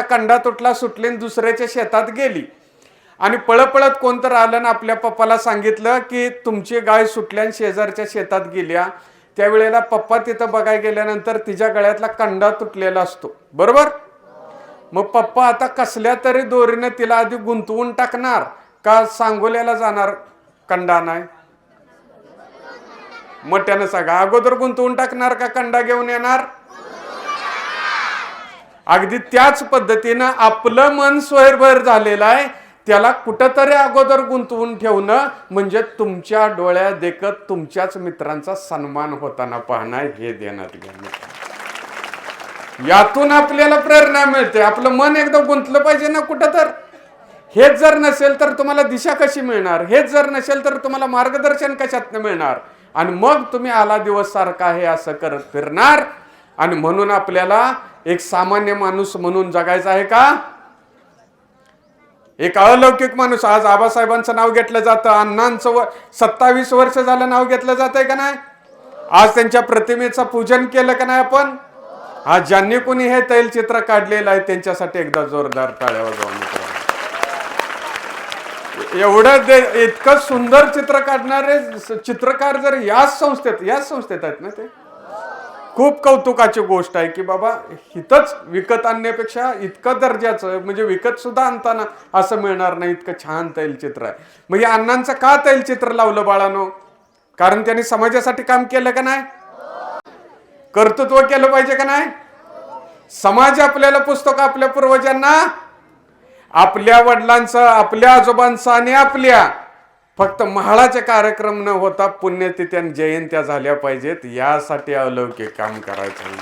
कंडा तुटला सुटली आणि दुसऱ्याच्या शेतात गेली आणि पळपळत कोणतर आलं ना आपल्या पप्पाला सांगितलं की तुमची गाय सुटल्या आणि शेजारच्या शेतात गेल्या. त्यावेळेला पप्पा तिथं बघायला गेल्यानंतर तिच्या गळ्यातला कंडा तुटलेला असतो, बरोबर. मग पप्पा आता कसल्या तरी दोरीने तिला आधी गुंतवून टाकणार का सांगोल्याला जाणार? कंडा नाही, मोठ्यानं सांगा. अगोदर गुंतवून टाकणार का कंडा घेऊन येणार? अगदी त्याच पद्धतीनं आपलं मन स्वैरभर झालेलं आहे, त्याला कुठंतरी अगोदर गुंतवून ठेवणं म्हणजे तुमच्या डोळ्यात देखत तुमच्याच मित्रांचा सन्मान होताना पाहणं हे देण्यात घेणं. यातून आपल्याला प्रेरणा मिळते. आपलं मन एकदा गुंतलं पाहिजे ना कुठं तर. हेच जर नसेल तर तुम्हाला दिशा कशी मिळणार? हेच जर नसेल तर तुम्हाला मार्गदर्शन कशातनं मिळणार? आणि मग तुम्ही आला दिवस सारखा हे असं करत फिरणार. आणि म्हणून आपल्याला एक सामान्य माणूस म्हणून जगायचं आहे का? एक अलौकिक माणूस. आज आबासाहेबांचं नाव घेतलं जातं, अण्णांचं 27 वर्ष झालं नाव घेतलं जातंय का नाही? आज त्यांच्या प्रतिमेचं पूजन केलं का नाही आपण? आज ज्यांनी कोणी हे तैलचित्र काढलेलं आहे त्यांच्यासाठी एकदा जोरदार टाळ्या वाजवा. एवढं इतकं सुंदर चित्र काढणारे चित्रकार जर याच संस्थेत आहेत ना, ते खूप कौतुकाची गोष्ट आहे की बाबा हितच विकत आणण्यापेक्षा इतकं दर्जाचं म्हणजे विकत सुद्धा आणताना असं मिळणार नाही इतकं छान तैलचित्र आहे. मग या अण्णांचं का तैलचित्र लावलं बाळानो? कारण त्यांनी समाजासाठी काम केलं का नाही? कर्तृत्व केलं पाहिजे का नाही? समाज आपल्याला पुसतो का आपल्या पूर्वजांना? आपल्या वडिलांचं, आपल्या आजोबांचं आणि आपल्या फक्त महाळाचे कार्यक्रम न होता पुण्यतिथी आणि जयंत्या झाल्या पाहिजेत. यासाठी अलौकिक काम करायचं.